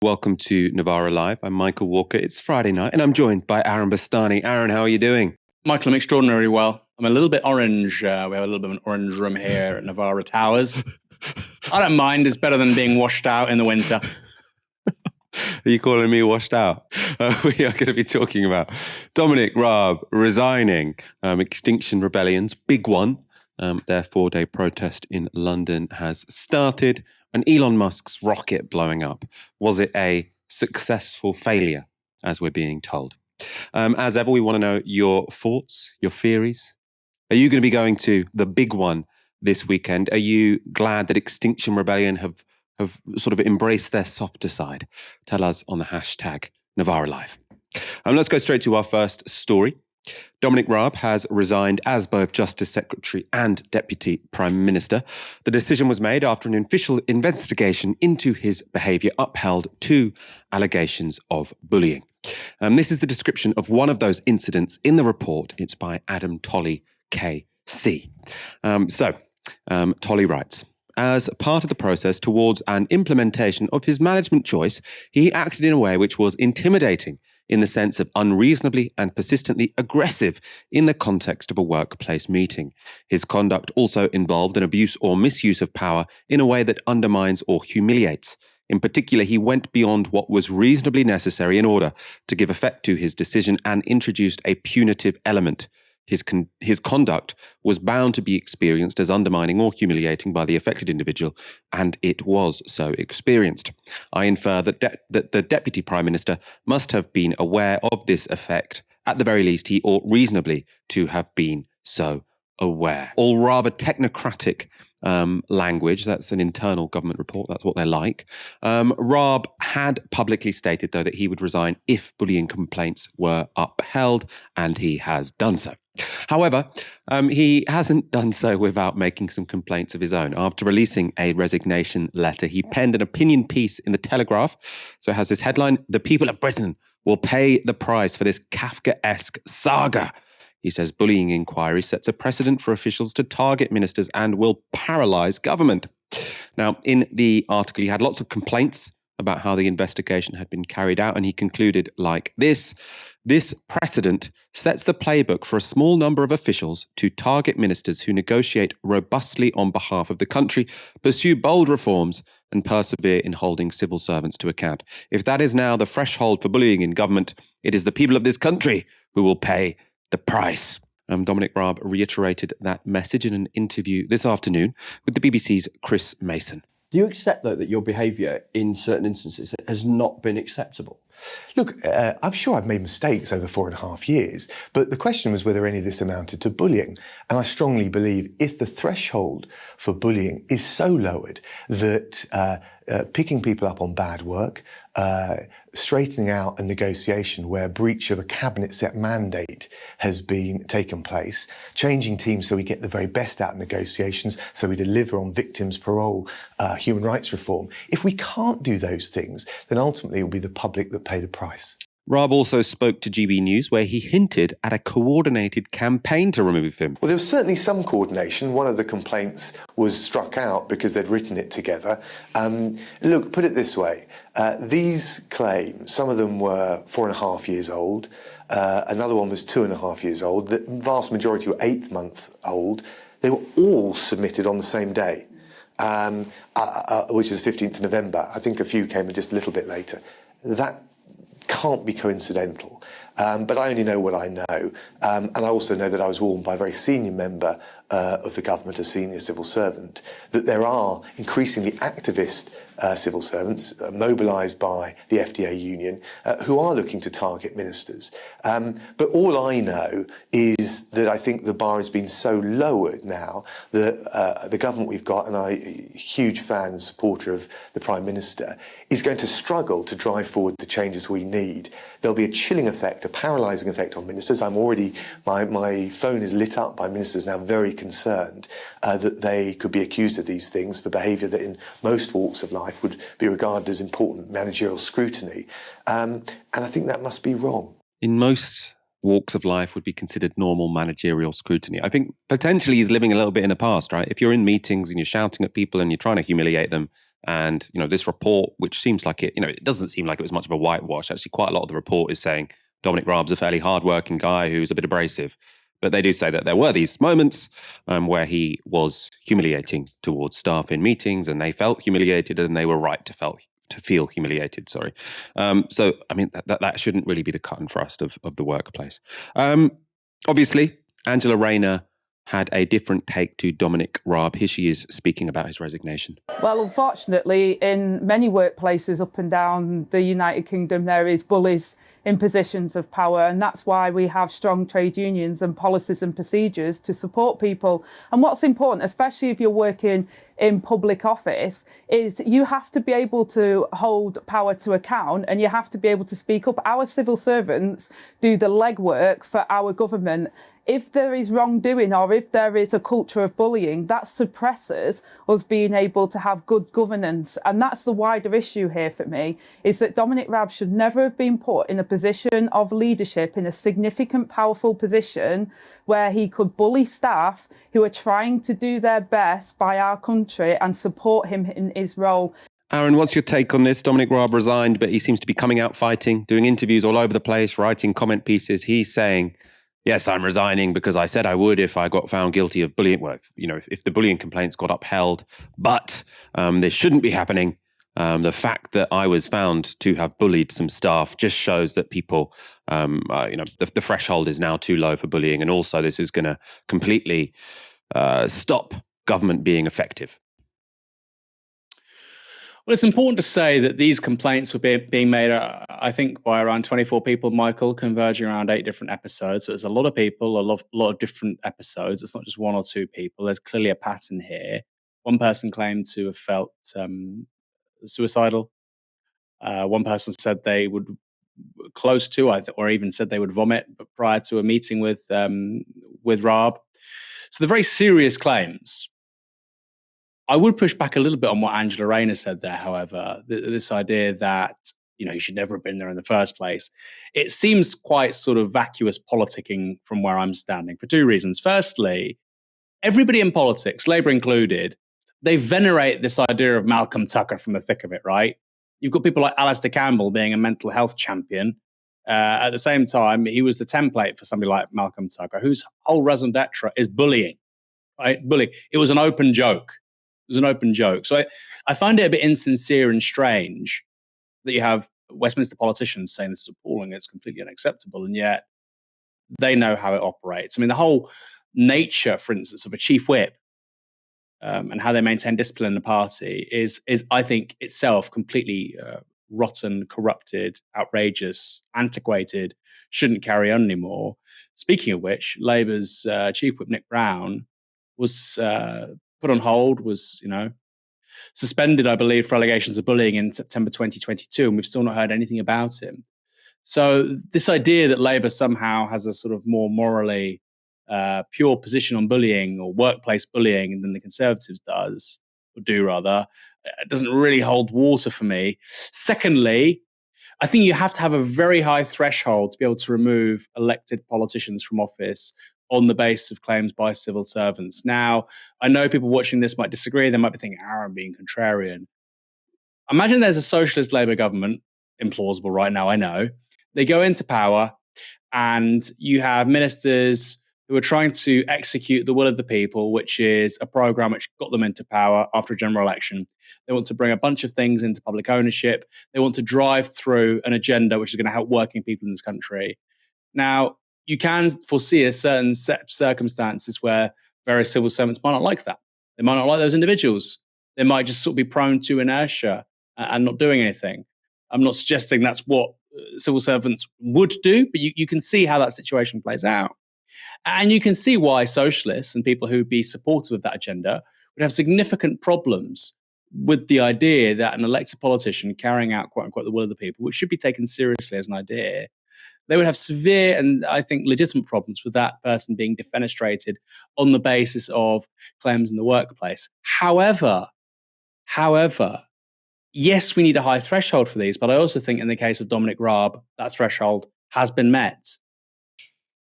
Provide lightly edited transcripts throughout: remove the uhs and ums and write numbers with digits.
Welcome to Novara Live. I'm Michael Walker. It's Friday night and I'm joined by Aaron Bastani. Aaron, how are you doing? Michael, I'm extraordinarily well. I'm a little bit orange. We have a little bit of an orange room here at Novara Towers. I don't mind. It's better than being washed out in the winter. Are you calling me washed out? We are going to be talking about Dominic Raab resigning, Extinction Rebellion's big one. Their 4-day protest in London has started, and Elon Musk's rocket blowing up. Was it a successful failure, as we're being told? As ever, we want to know your thoughts, your theories. Are you going to be going to the big one this weekend? Are you glad that Extinction Rebellion have sort of embraced their softer side? Tell us on the hashtag Novara Live. Let's go straight to our first story. Dominic Raab has resigned as both Justice Secretary and Deputy Prime Minister. The decision was made after an official investigation into his behaviour upheld 2 allegations of bullying. This is the description of one of those incidents in the report. It's by Adam Tolley, KC. Tolley writes, as part of the process towards an implementation of his management choice, he acted in a way which was intimidating in the sense of unreasonably and persistently aggressive in the context of a workplace meeting. His conduct also involved an abuse or misuse of power in a way that undermines or humiliates. In particular, he went beyond what was reasonably necessary in order to give effect to his decision and introduced a punitive element. His conduct was bound to be experienced as undermining or humiliating by the affected individual, and it was so experienced. I infer that the Deputy Prime Minister must have been aware of this effect. At the very least, he ought reasonably to have been so aware. All rather technocratic language. That's an internal government report. That's what they're like. Raab had publicly stated, though, that he would resign if bullying complaints were upheld, and he has done so. However, he hasn't done so without making some complaints of his own. After releasing a resignation letter, he penned an opinion piece in the Telegraph. So it has this headline, "The people of Britain will pay the price for this Kafkaesque saga." He says bullying inquiry sets a precedent for officials to target ministers and will paralyse government. Now, in the article, he had lots of complaints about how the investigation had been carried out, and he concluded like this. This precedent sets the playbook for a small number of officials to target ministers who negotiate robustly on behalf of the country, pursue bold reforms, and persevere in holding civil servants to account. If that is now the threshold for bullying in government, it is the people of this country who will pay the price. Dominic Raab reiterated that message in an interview this afternoon with the BBC's Chris Mason. Do you accept, though, that your behaviour in certain instances has not been acceptable? Look, I'm sure I've made mistakes over 4.5 years, but the question was whether any of this amounted to bullying. And I strongly believe if the threshold for bullying is so lowered that picking people up on bad work, straightening out a negotiation where breach of a cabinet set mandate has been taken place, changing teams so we get the very best out of negotiations, so we deliver on victims' parole, human rights reform. If we can't do those things, then ultimately it will be the public that pay the price. Raab also spoke to GB News where he hinted at a coordinated campaign to remove him. Well, there was certainly some coordination. One of the complaints was struck out because they'd written it together. Look, put it this way. These claims, some of them were 4.5 years old. Another one was 2.5 years old. The vast majority were 8 months old. They were all submitted on the same day, which is 15th of November. I think a few came just a little bit later. That can't be coincidental, but I only know what I know, and I also know that I was warned by a very senior member of the government, a senior civil servant, that there are increasingly activist civil servants mobilised by the FDA union who are looking to target ministers. But all I know is that I think the bar has been so lowered now that the government we've got, and I'm a huge fan and supporter of the Prime Minister, is going to struggle to drive forward the changes we need. There'll be a chilling effect, a paralysing effect on ministers. I'm already, my phone is lit up by ministers now very concerned that they could be accused of these things for behaviour that in most walks of life would be regarded as important managerial scrutiny. And I think that must be wrong. In most walks of life would be considered normal managerial scrutiny. I think potentially he's living a little bit in the past, right? If you're in meetings and you're shouting at people and you're trying to humiliate them, And, this report, which seems like it doesn't seem like it was much of a whitewash. Actually, quite a lot of the report is saying Dominic Raab's a fairly hardworking guy who's a bit abrasive. But they do say that there were these moments where he was humiliating towards staff in meetings, and they felt humiliated, and they were right to feel humiliated. Sorry. So, I mean, that shouldn't really be the cut and thrust of the workplace. Obviously, Angela Rayner had a different take to Dominic Raab. Here she is speaking about his resignation. Well, unfortunately, in many workplaces up and down the United Kingdom, there is bullies in positions of power, and that's why we have strong trade unions and policies and procedures to support people. And what's important, especially if you're working in public office, is you have to be able to hold power to account, and you have to be able to speak up. Our civil servants do the legwork for our government. If there is wrongdoing, or if there is a culture of bullying, that suppresses us being able to have good governance. And that's the wider issue here for me, is that Dominic Raab should never have been put in a position of leadership, in a significant, powerful position where he could bully staff who are trying to do their best by our country and support him in his role. Aaron, what's your take on this? Dominic Raab resigned, but he seems to be coming out fighting, doing interviews all over the place, writing comment pieces. He's saying, yes, I'm resigning because I said I would if I got found guilty of bullying. Well, if the bullying complaints got upheld, but this shouldn't be happening. The fact that I was found to have bullied some staff just shows that people, the threshold is now too low for bullying. And also this is going to completely stop government being effective. Well, it's important to say that these complaints were being made, I think, by around 24 people, Michael, converging around 8 different episodes. So it's a lot of people, a lot of different episodes. It's not just 1 or 2 people. There's clearly a pattern here. One person claimed to have felt suicidal. One person said they would close to, or even said they would vomit prior to a meeting with Raab. So they're very serious claims. I would push back a little bit on what Angela Rayner said there, however, this idea that, he should never have been there in the first place. It seems quite sort of vacuous politicking from where I'm standing for 2 reasons. Firstly, everybody in politics, Labour included, they venerate this idea of Malcolm Tucker from the thick of it, right? You've got people like Alistair Campbell being a mental health champion. At the same time, he was the template for somebody like Malcolm Tucker, whose whole raison d'etre is bullying, right? Bullying. It was an open joke. So I find it a bit insincere and strange that you have Westminster politicians saying this is appalling, it's completely unacceptable, and yet they know how it operates. I mean, the whole nature, for instance, of a chief whip and how they maintain discipline in the party is I think, itself completely rotten, corrupted, outrageous, antiquated, shouldn't carry on anymore. Speaking of which, Labour's chief whip, Nick Brown, was put on hold, was, suspended, I believe, for allegations of bullying in September 2022, and we've still not heard anything about him. So this idea that Labour somehow has a sort of more morally pure position on bullying or workplace bullying than the Conservatives do, doesn't really hold water for me. Secondly, I think you have to have a very high threshold to be able to remove elected politicians from office on the basis of claims by civil servants. Now, I know people watching this might disagree. They might be thinking, I'm being contrarian. Imagine there's a socialist Labour government, implausible right now, I know. They go into power and you have ministers who are trying to execute the will of the people, which is a program which got them into power after a general election. They want to bring a bunch of things into public ownership. They want to drive through an agenda which is going to help working people in this country. Now, you can foresee a certain set of circumstances where various civil servants might not like that. They might not like those individuals. They might just sort of be prone to inertia and not doing anything. I'm not suggesting that's what civil servants would do, but you can see how that situation plays out. And you can see why socialists and people who'd be supportive of that agenda would have significant problems with the idea that an elected politician carrying out, quote unquote, the will of the people, which should be taken seriously as an idea, they would have severe and, I think, legitimate problems with that person being defenestrated on the basis of claims in the workplace. However, yes, we need a high threshold for these, but I also think in the case of Dominic Raab, that threshold has been met.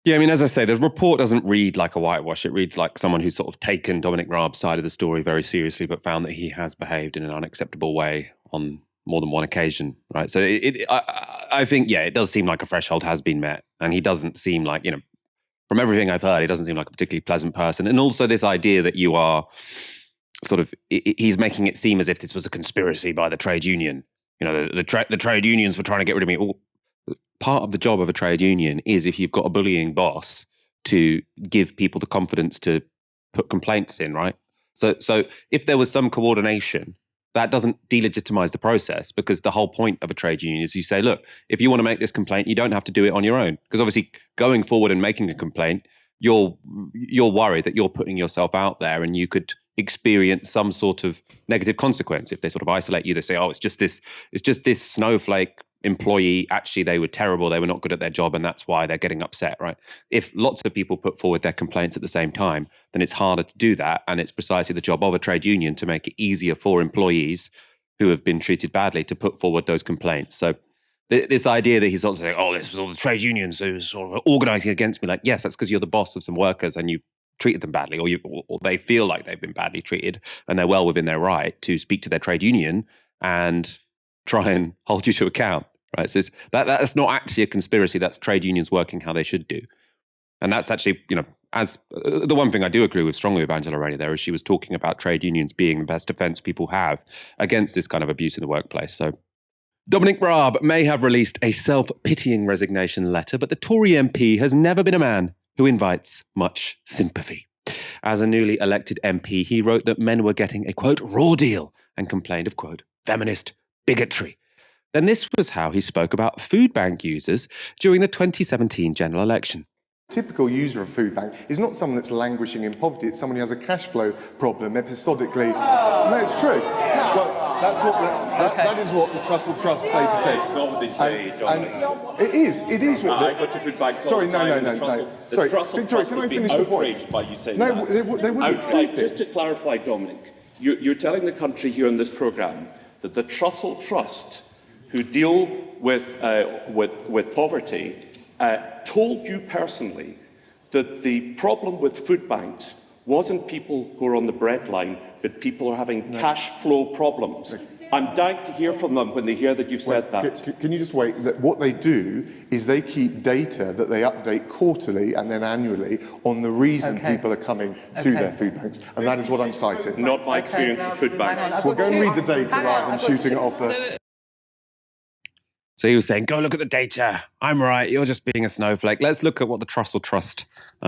Yeah, I mean, as I say, the report doesn't read like a whitewash. It reads like someone who's sort of taken Dominic Raab's side of the story very seriously, but found that he has behaved in an unacceptable way on more than one occasion, right? So I think, yeah, it does seem like a threshold has been met. And he doesn't seem like, from everything I've heard, he doesn't seem like a particularly pleasant person. And also this idea that you are sort of, he's making it seem as if this was a conspiracy by the trade union. The trade unions were trying to get rid of me. Part of the job of a trade union is, if you've got a bullying boss, to give people the confidence to put complaints in, right? So if there was some coordination, that doesn't delegitimize the process, because the whole point of a trade union is you say, look, if you want to make this complaint, you don't have to do it on your own. Because obviously going forward and making a complaint, you're worried that you're putting yourself out there and you could experience some sort of negative consequence. If they sort of isolate you, they say, oh, it's just this snowflake employee, actually they were terrible, they were not good at their job, and that's why they're getting upset, right? If lots of people put forward their complaints at the same time, then it's harder to do that, and it's precisely the job of a trade union to make it easier for employees who have been treated badly to put forward those complaints. So this idea that he's sort of saying, oh, this was all the trade unions who were sort of organising against me, like, yes, that's because you're the boss of some workers and you treated them badly, or they feel like they've been badly treated, and they're well within their right to speak to their trade union and try and hold you to account, right? So that's not actually a conspiracy. That's trade unions working how they should do. And that's actually, as the one thing I do agree with strongly with Angela Rayner there is she was talking about trade unions being the best defense people have against this kind of abuse in the workplace. So Dominic Raab may have released a self-pitying resignation letter, but the Tory MP has never been a man who invites much sympathy. As a newly elected MP, he wrote that men were getting a, quote, raw deal, and complained of, quote, feminist bigotry. Then this was how he spoke about food bank users during the 2017 general election. Typical user of food bank is not someone that's languishing in poverty, it's someone who has a cash flow problem episodically. No, it's true. Well, that is what the Trussell Trust data says. It's not what they say, Dominic. It is what I go to food banks all Sorry, the time. no. Sorry, Victoria, can I finish the point? Outraged by you saying no, that. They wouldn't believe this. Just to clarify, Dominic, you're telling the country here in this programme that the Trussell Trust, who deal with poverty, told you personally that the problem with food banks wasn't people who are on the breadline, but people are having cash flow problems. I'm dying to hear from them when they hear that you've said that. Can you just wait? What they do is they keep data that they update quarterly and then annually on the reason people are coming to their food banks. And that is what I'm citing. Not my experience of food banks. Well, go and read the data rather than shooting it off the... So he was saying, go look at the data. I'm right. You're just being a snowflake. Let's look at what the Trussell Trust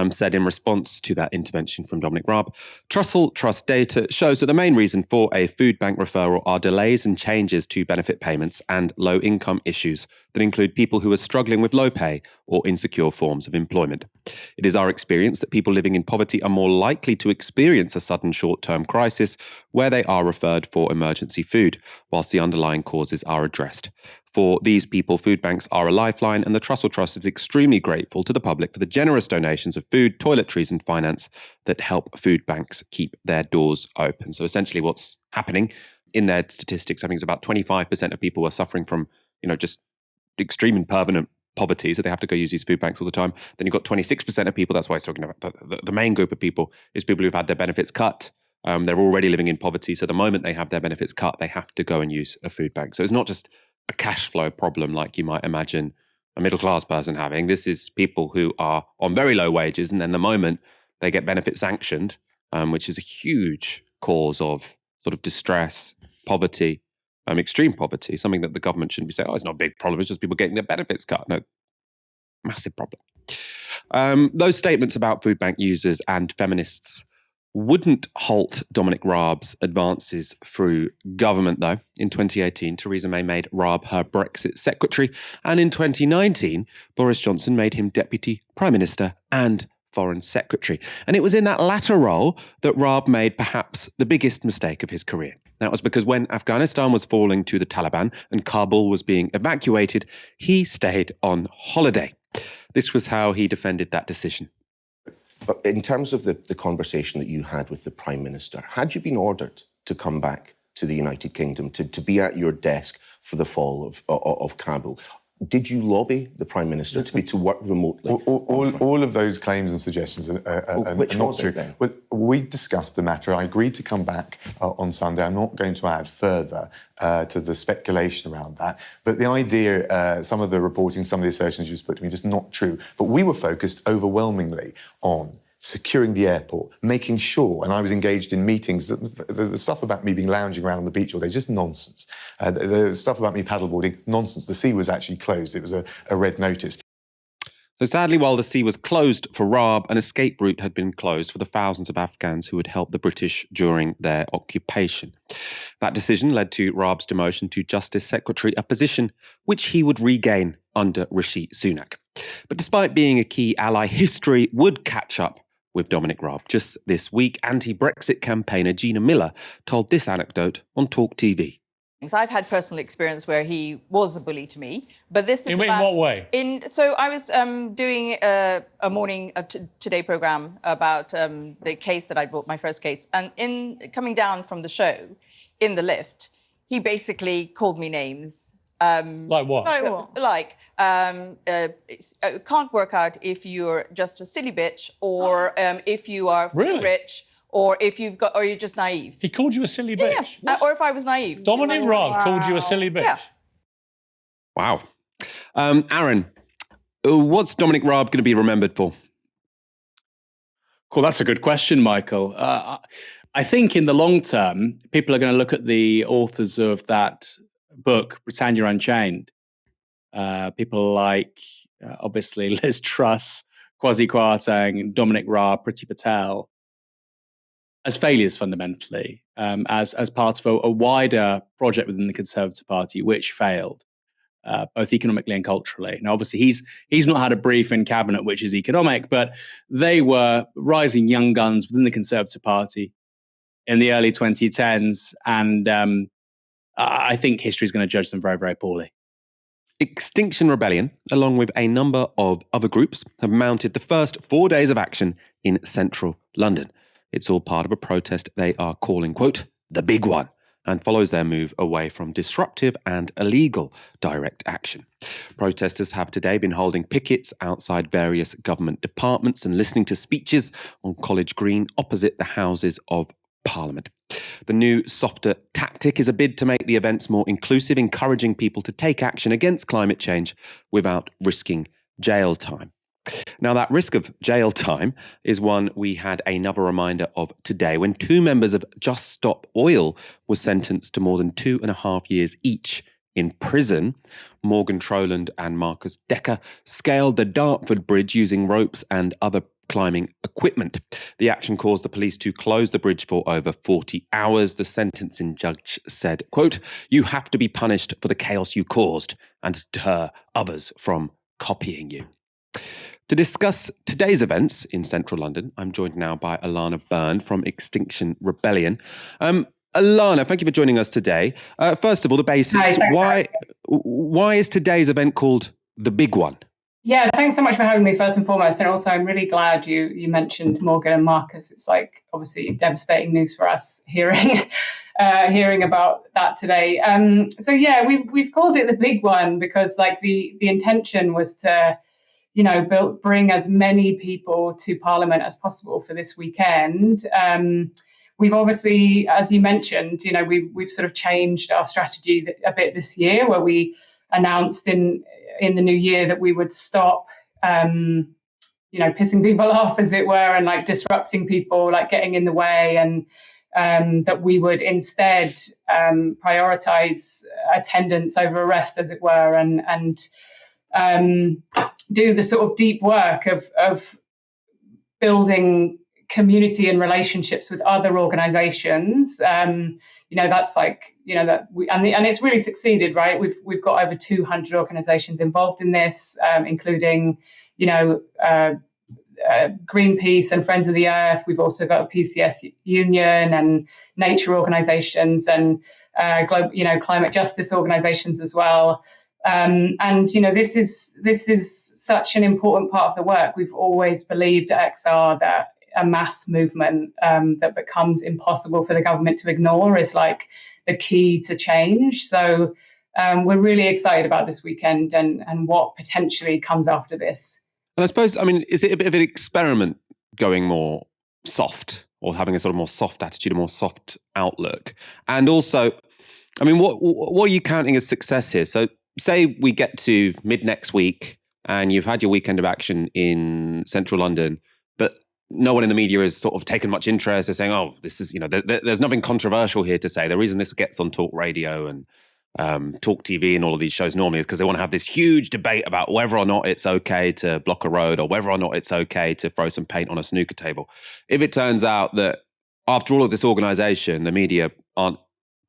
said in response to that intervention from Dominic Raab. Trussell Trust data shows that the main reason for a food bank referral are delays and changes to benefit payments and low income issues that include people who are struggling with low pay or insecure forms of employment. It is our experience that people living in poverty are more likely to experience a sudden short-term crisis where they are referred for emergency food, whilst the underlying causes are addressed. For these people, food banks are a lifeline, and the Trussell Trust is extremely grateful to the public for the generous donations of food, toiletries and finance that help food banks keep their doors open. So essentially what's happening in their statistics, I think it's about 25% of people are suffering from, just extreme and permanent poverty, so they have to go use these food banks all the time. Then you've got 26% of people, that's why he's talking about the main group of people, is people who've had their benefits cut. They're already living in poverty, so the moment they have their benefits cut, they have to go and use a food bank. So it's not just a cash flow problem like you might imagine a middle class person having. This is people who are on very low wages, and then the moment they get benefit sanctioned, which is a huge cause of sort of distress, poverty, extreme poverty, something that the government shouldn't be saying, oh, it's not a big problem, it's just people getting their benefits cut. No, massive problem. Those statements about food bank users and feminists wouldn't halt Dominic Raab's advances through government, though. In 2018, Theresa May made Raab her Brexit secretary, and in 2019, Boris Johnson made him Deputy Prime Minister and Foreign Secretary. And it was in that latter role that Raab made perhaps the biggest mistake of his career. That was because when Afghanistan was falling to the Taliban and Kabul was being evacuated, he stayed on holiday. This was how he defended that decision. But in terms of the conversation that you had with the Prime Minister, had you been ordered to come back to the United Kingdom, to be at your desk for the fall of Kabul, Did you lobby the Prime Minister to work remotely? All of those claims and suggestions are which not was true. it then? Well, we discussed the matter. I agreed to come back on Sunday. I'm not going to add further to the speculation around that. But the idea, some of the reporting, some of the assertions you just put to me, just not true. But we were focused overwhelmingly on securing the airport, making sure, and I was engaged in meetings, the stuff about me being lounging around on the beach all day, just nonsense. The stuff about me paddleboarding, nonsense. The sea was actually closed. It was a red notice. So sadly, while the sea was closed for Raab, an escape route had been closed for the thousands of Afghans who had helped the British during their occupation. That decision led to Raab's demotion to Justice Secretary, a position which he would regain under Rishi Sunak. But despite being a key ally, history would catch up with Dominic Raab. Just this week, anti-Brexit campaigner Gina Miller told this anecdote on Talk TV. I've had personal experience where he was a bully to me, but this is in what way? So I was doing a morning Today programme about the case that I brought, my first case, and in coming down from the show, in the lift, he basically called me names. Like what? Like can't work out if you're just a silly bitch or if you are Really? rich. Or if you've got, or you're just naive. He called you a silly bitch? Yeah, or if I was naive. Dominic Raab called you a silly bitch? Yeah. Wow. Aaron, what's Dominic Raab going to be remembered for? Cool, that's a good question, Michael. I think in the long term, people are going to look at the authors of that book, Britannia Unchained. People like, obviously, Liz Truss, Kwasi Kwarteng, Dominic Raab, Priti Patel, as failures fundamentally, as part of a wider project within the Conservative Party, which failed, both economically and culturally. Now, obviously, he's not had a brief in cabinet which is economic, but they were rising young guns within the Conservative Party in the early 2010s, and I think history is going to judge them very, very poorly. Extinction Rebellion, along with a number of other groups, have mounted the first 4 days of action in central London. It's all part of a protest they are calling, quote, the big one, and follows their move away from disruptive and illegal direct action. Protesters have today been holding pickets outside various government departments and listening to speeches on College Green opposite the Houses of Parliament. The new, softer tactic is a bid to make the events more inclusive, encouraging people to take action against climate change without risking jail time. Now, that risk of jail time is one we had another reminder of today when two members of Just Stop Oil were sentenced to more than 2.5 years each in prison. Morgan Troland and Marcus Decker scaled the Dartford Bridge using ropes and other climbing equipment. The action caused the police to close the bridge for over 40 hours. The sentencing judge said, quote, you have to be punished for the chaos you caused and to deter others from copying you. To discuss today's events in central London, I'm joined now by Alana Byrne from Extinction Rebellion. Alana, thank you for joining us today. First of all, the basics. Why is today's event called the big one? Yeah, thanks so much for having me, first and foremost. And also, I'm really glad you mentioned Morgan and Marcus. It's like obviously devastating news for us hearing about that today. So yeah, we've called it the big one because like the intention was to, bring as many people to Parliament as possible for this weekend. We've obviously, as you mentioned, we've sort of changed our strategy a bit this year, where we announced in the new year that we would stop, pissing people off, as it were, and like disrupting people, like getting in the way, and that we would instead prioritize attendance over arrest, as it were, and do the sort of deep work of building community and relationships with other organizations. That's like, that we, and it's really succeeded, right? We've got over 200 organizations involved in this, including, Greenpeace and Friends of the Earth. We've also got a PCS union and nature organizations and climate justice organizations as well. This is such an important part of the work. We've always believed at XR that a mass movement that becomes impossible for the government to ignore is like the key to change. So we're really excited about this weekend and what potentially comes after this. And I suppose, I mean, is it a bit of an experiment going more soft, or having a sort of more soft attitude, a more soft outlook? And also, I mean, what are you counting as success here? So say we get to mid next week and you've had your weekend of action in central London, but no one in the media has sort of taken much interest. They're saying, oh, this is, there's nothing controversial here to say. The reason this gets on Talk Radio and Talk TV and all of these shows normally is because they want to have this huge debate about whether or not it's okay to block a road or whether or not it's okay to throw some paint on a snooker table. If it turns out that after all of this organisation, the media aren't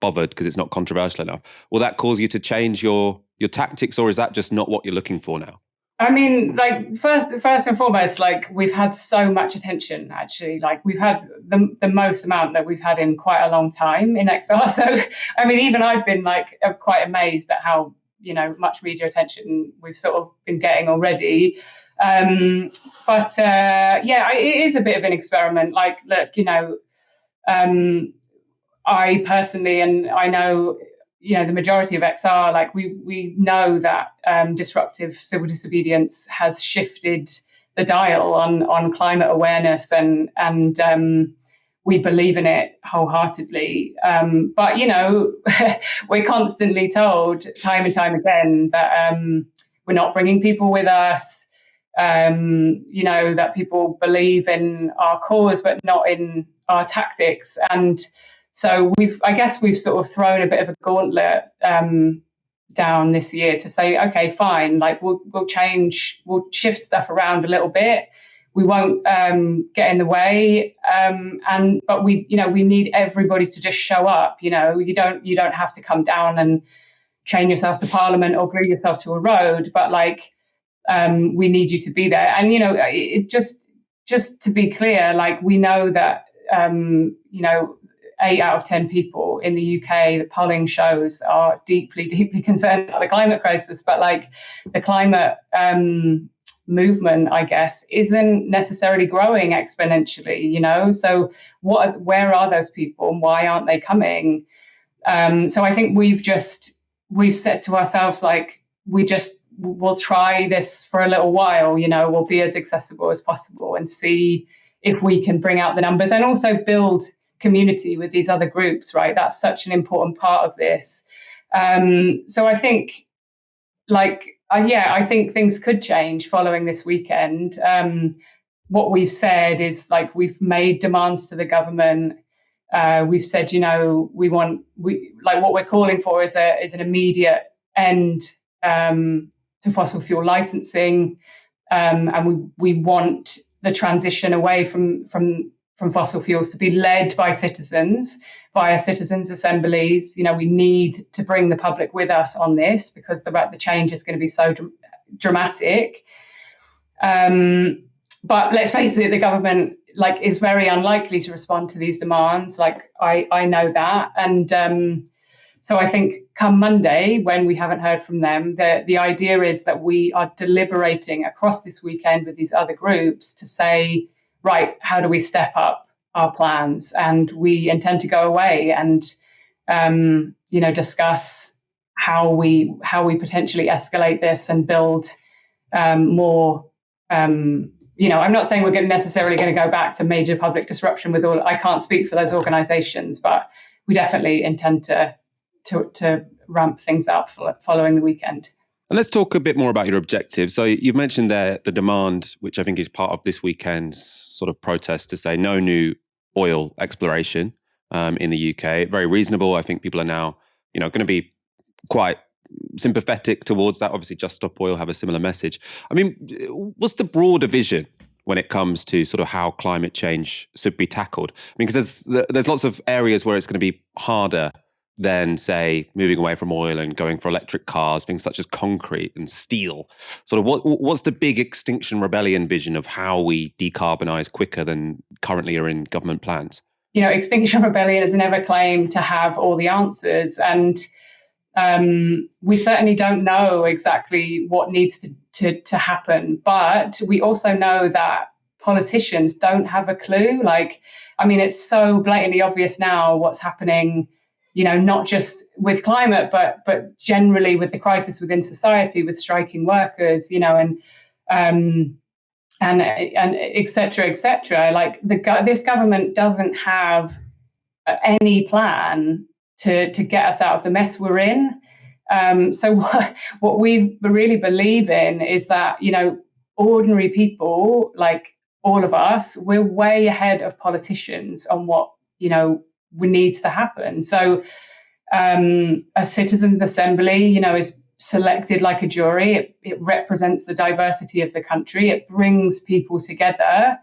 bothered because it's not controversial enough, will that cause you to change your tactics, or is that just not what you're looking for now? I mean, like, first and foremost, like, we've had so much attention, actually. Like, we've had the most amount that we've had in quite a long time in XR. So, I mean, even I've been, like, quite amazed at how, much media attention we've sort of been getting already. It is a bit of an experiment. Like, look, I personally, and I know, the majority of XR, like, we know that disruptive civil disobedience has shifted the dial on climate awareness, and we believe in it wholeheartely. But we're constantly told time and time again that we're not bringing people with us. That people believe in our cause but not in our tactics, and so I guess we've sort of thrown a bit of a gauntlet down this year to say, okay, fine, like, we'll shift stuff around a little bit. We won't get in the way, but we need everybody to just show up. You don't have to come down and chain yourself to Parliament or glue yourself to a road, but like, we need you to be there. And it just to be clear, like, we know that 8 out of 10 people in the UK, the polling shows, are deeply, deeply concerned about the climate crisis. But like, the climate movement, I guess, isn't necessarily growing exponentially, So where are those people and why aren't they coming? So I think we've said to ourselves, like, we'll try this for a little while, we'll be as accessible as possible and see if we can bring out the numbers and also build community with these other groups, right? That's such an important part of this. So I think, I think things could change following this weekend. What we've said is, like, we've made demands to the government. We've said, what we're calling for is an immediate end to fossil fuel licensing, and we want the transition away from fossil fuels to be led by citizens via citizens' assemblies. We need to bring the public with us on this because the change is going to be so dramatic. But let's face it, the government is very unlikely to respond to these demands. I know that, and so I think come Monday, when we haven't heard from them, the idea is that we are deliberating across this weekend with these other groups to say, right, how do we step up our plans? And we intend to go away and, discuss how we potentially escalate this and build more. I'm not saying we're necessarily going to go back to major public disruption with all. I can't speak for those organisations, but we definitely intend to ramp things up following the weekend. And let's talk a bit more about your objectives. So you've mentioned there the demand, which I think is part of this weekend's sort of protest, to say no new oil exploration in the UK. Very reasonable. I think people are now, going to be quite sympathetic towards that. Obviously, Just Stop Oil have a similar message. I mean, what's the broader vision when it comes to sort of how climate change should be tackled? I mean, because there's lots of areas where it's going to be harder than, say, moving away from oil and going for electric cars, things such as concrete and steel. Sort of what's the big Extinction Rebellion vision of how we decarbonise quicker than currently are in government plans? Extinction Rebellion has never claimed to have all the answers, and we certainly don't know exactly what needs to happen. But we also know that politicians don't have a clue. It's so blatantly obvious now what's happening not just with climate, but generally with the crisis within society, with striking workers, and et cetera, et cetera. Like this government doesn't have any plan to get us out of the mess we're in. So what we really believe in is that, ordinary people like all of us, we're way ahead of politicians on what, needs to happen. So a citizens' assembly, is selected like a jury. It represents the diversity of the country. It brings people together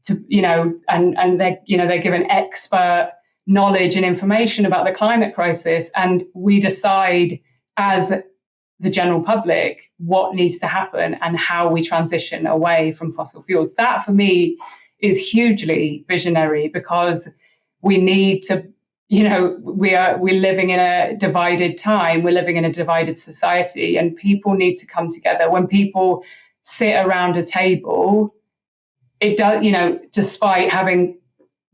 to, and they're given expert knowledge and information about the climate crisis. And we decide as the general public what needs to happen and how we transition away from fossil fuels. That for me is hugely visionary, because we need to, we're living in a divided time. We're living in a divided society, and people need to come together. When people sit around a table, it does, despite having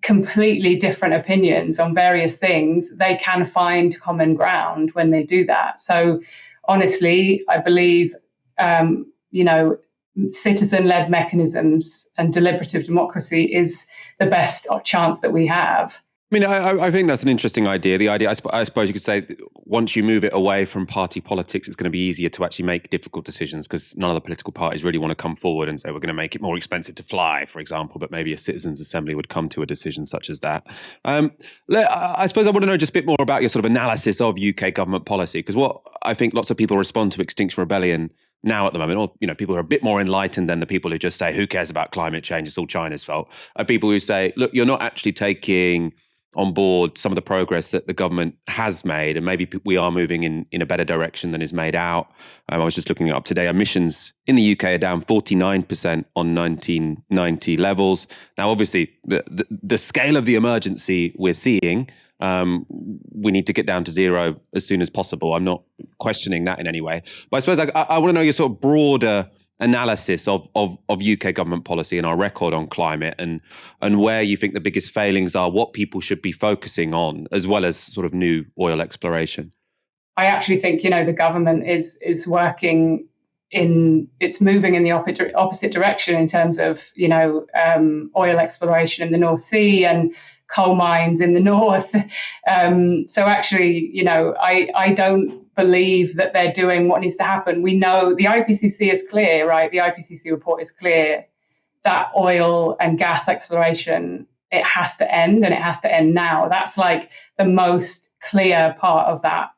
completely different opinions on various things, they can find common ground when they do that. So honestly, I believe, citizen-led mechanisms and deliberative democracy is the best chance that we have. I mean, I think that's an interesting idea. The idea, I suppose you could say, once you move it away from party politics, it's going to be easier to actually make difficult decisions, because none of the political parties really want to come forward and say, we're going to make it more expensive to fly, for example, but maybe a citizens' assembly would come to a decision such as that. I suppose I want to know just a bit more about your sort of analysis of UK government policy, because what I think lots of people respond to Extinction Rebellion now at the moment, or people who are a bit more enlightened than the people who just say, who cares about climate change, it's all China's fault, are people who say, look, you're not actually taking on board some of the progress that the government has made, and maybe we are moving in a better direction than is made out. I was just looking it up today. Emissions in the UK are down 49% on 1990 levels. Now, obviously, the scale of the emergency we're seeing, we need to get down to zero as soon as possible. I'm not questioning that in any way. But I suppose I want to know your sort of broader analysis of UK government policy and our record on climate, and where you think the biggest failings are, what people should be focusing on, as well as sort of new oil exploration. I actually think, the government is working it's moving in the opposite direction in terms of, oil exploration in the North Sea and coal mines in the north. So actually, I don't believe that they're doing what needs to happen. We know the IPCC is clear, right? The IPCC report is clear that oil and gas exploration, it has to end, and it has to end now. That's like the most clear part of that,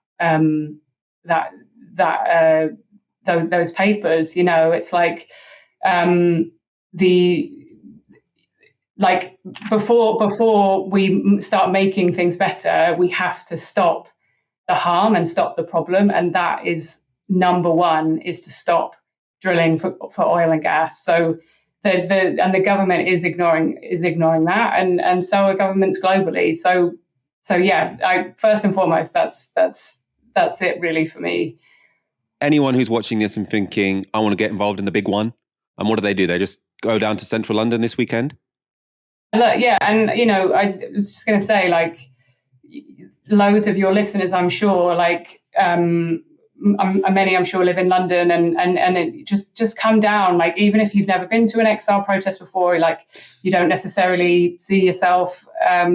those papers. It's like before we start making things better, we have to stop the harm and stop the problem, and that is number one, is to stop drilling for oil and gas. So the government is ignoring that, and so are governments globally. So yeah, first and foremost, that's it really for me. Anyone who's watching this and thinking, I want to get involved in the big one, and what do? They just go down to central London this weekend? Yeah, and I was just going to say, like, loads of your listeners, I'm sure, many I'm sure live in London, and it just come down. Like, even if you've never been to an XR protest before, like, you don't necessarily see yourself as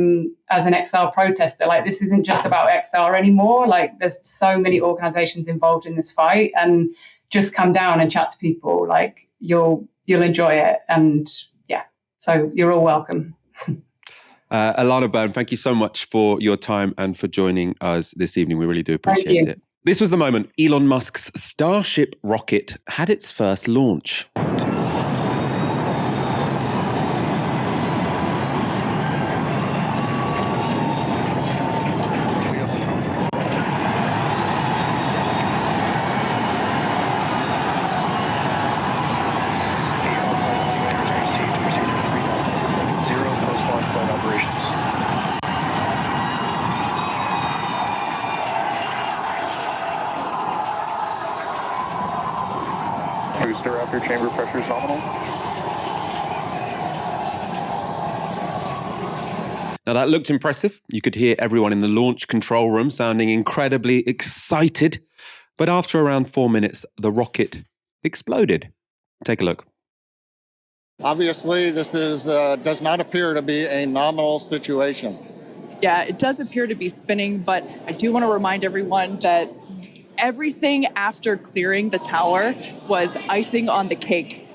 an XR protester. Like, this isn't just about XR anymore. Like, there's so many organizations involved in this fight, and just come down and chat to people. Like, you'll enjoy it, and yeah, so you're all welcome. Alana Byrne, thank you so much for your time and for joining us this evening. We really do appreciate it. This was the moment Elon Musk's Starship rocket had its first launch. Booster after chamber pressure is nominal. Now, that looked impressive. You could hear everyone in the launch control room sounding incredibly excited. But after around 4 minutes, the rocket exploded. Take a look. Obviously, this does not appear to be a nominal situation. Yeah, it does appear to be spinning, but I do want to remind everyone that everything after clearing the tower was icing on the cake.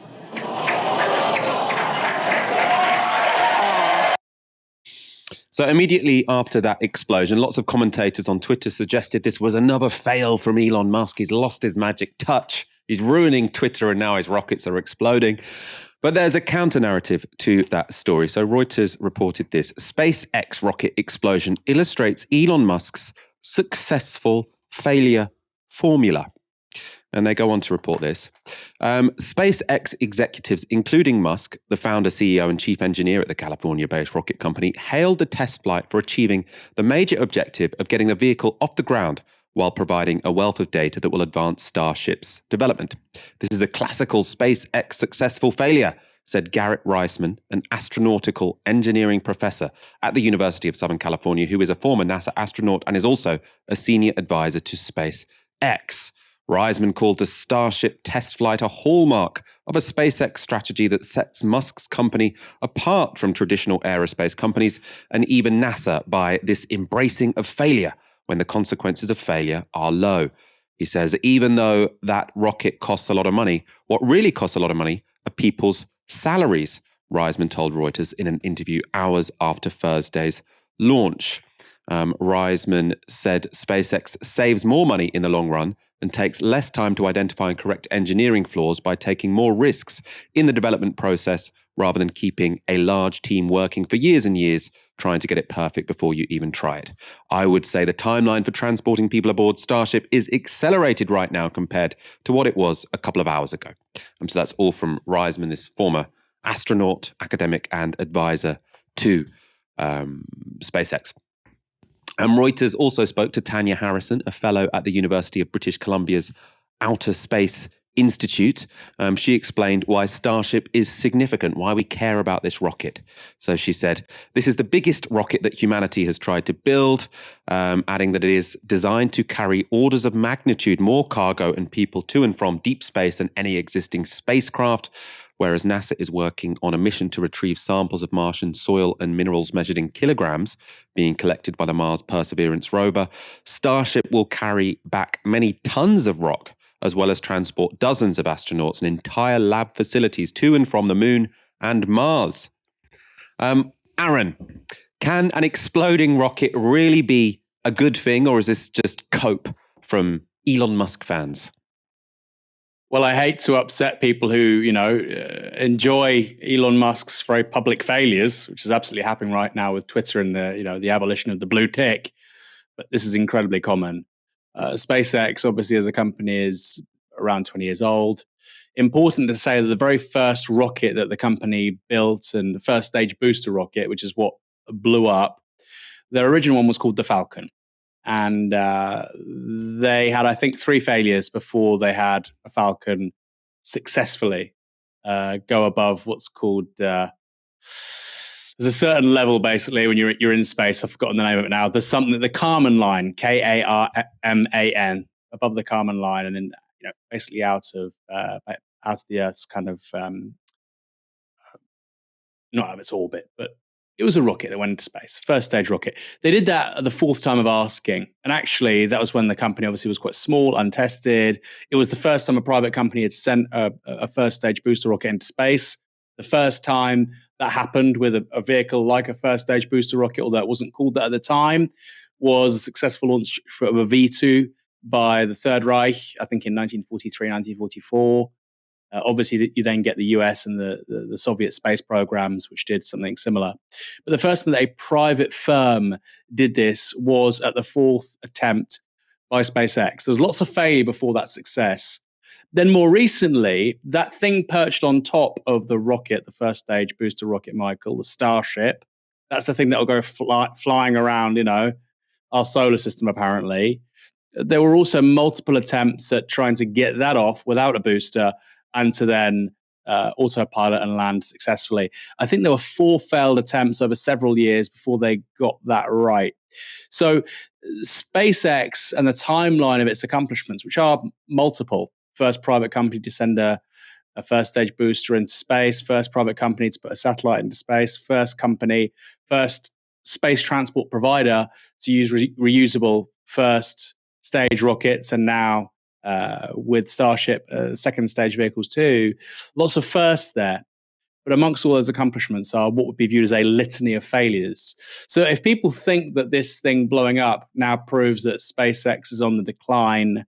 So immediately after that explosion, lots of commentators on Twitter suggested this was another fail from Elon Musk. He's lost his magic touch. He's ruining Twitter and now his rockets are exploding. But there's a counter-narrative to that story. So Reuters reported this. SpaceX rocket explosion illustrates Elon Musk's successful failure formula. And they go on to report this. SpaceX executives, including Musk, the founder, CEO, and chief engineer at the California-based rocket company, hailed the test flight for achieving the major objective of getting the vehicle off the ground while providing a wealth of data that will advance Starship's development. This is a classical SpaceX successful failure, said Garrett Reisman, an astronautical engineering professor at the University of Southern California, who is a former NASA astronaut and is also a senior advisor to SpaceX. Reisman called the Starship test flight a hallmark of a SpaceX strategy that sets Musk's company apart from traditional aerospace companies and even NASA by this embracing of failure when the consequences of failure are low. He says, even though that rocket costs a lot of money, what really costs a lot of money are people's salaries, Reisman told Reuters in an interview hours after Thursday's launch. Reisman said SpaceX saves more money in the long run and takes less time to identify and correct engineering flaws by taking more risks in the development process rather than keeping a large team working for years and years trying to get it perfect before you even try it. I would say the timeline for transporting people aboard Starship is accelerated right now compared to what it was a couple of hours ago. So that's all from Reisman, this former astronaut, academic, and advisor to SpaceX. Reuters also spoke to Tanya Harrison, a fellow at the University of British Columbia's Outer Space Institute. She explained why Starship is significant, why we care about this rocket. So she said, this is the biggest rocket that humanity has tried to build, adding that it is designed to carry orders of magnitude more cargo and people to and from deep space than any existing spacecraft, whereas NASA is working on a mission to retrieve samples of Martian soil and minerals measured in kilograms being collected by the Mars Perseverance rover. Starship will carry back many tons of rock, as well as transport dozens of astronauts and entire lab facilities to and from the moon and Mars. Aaron, can an exploding rocket really be a good thing, or is this just cope from Elon Musk fans? Well, I hate to upset people who, enjoy Elon Musk's very public failures, which is absolutely happening right now with Twitter and the abolition of the blue tick. But this is incredibly common. SpaceX, obviously, as a company, is around 20 years old. Important to say that the very first rocket that the company built, and the first stage booster rocket, which is what blew up, their original one was called the Falcon. And they had, I think, 3 failures before they had a Falcon successfully go above what's called... there's a certain level, basically, when you're in space. I've forgotten the name of it now. There's something, the Kármán line, K-A-R-M-A-N, above the Kármán line, and then basically out of the Earth's kind of not out of its orbit, but it was a rocket that went into space, first stage rocket. They did that at the 4th time of asking, and actually that was when the company obviously was quite small, untested. It was the first time a private company had sent a first stage booster rocket into space. The first time that happened with a vehicle like a first stage booster rocket, although it wasn't called that at the time, was a successful launch of a V2 by the Third Reich, I think in 1943, 1944. Obviously, you then get the US and the Soviet space programs, which did something similar. But the first time that a private firm did this was at the 4th attempt by SpaceX. There was lots of failure before that success. Then more recently, that thing perched on top of the rocket, the first stage booster rocket, Michael, the Starship. That's the thing that will go flying around, our solar system, apparently. There were also multiple attempts at trying to get that off without a booster and to then autopilot and land successfully. I think there were 4 failed attempts over several years before they got that right. So SpaceX and the timeline of its accomplishments, which are multiple: first private company to send a first stage booster into space, first private company to put a satellite into space, first space transport provider to use reusable first stage rockets, and now with Starship, second stage vehicles too. Lots of firsts there. But amongst all those accomplishments are what would be viewed as a litany of failures. So if people think that this thing blowing up now proves that SpaceX is on the decline,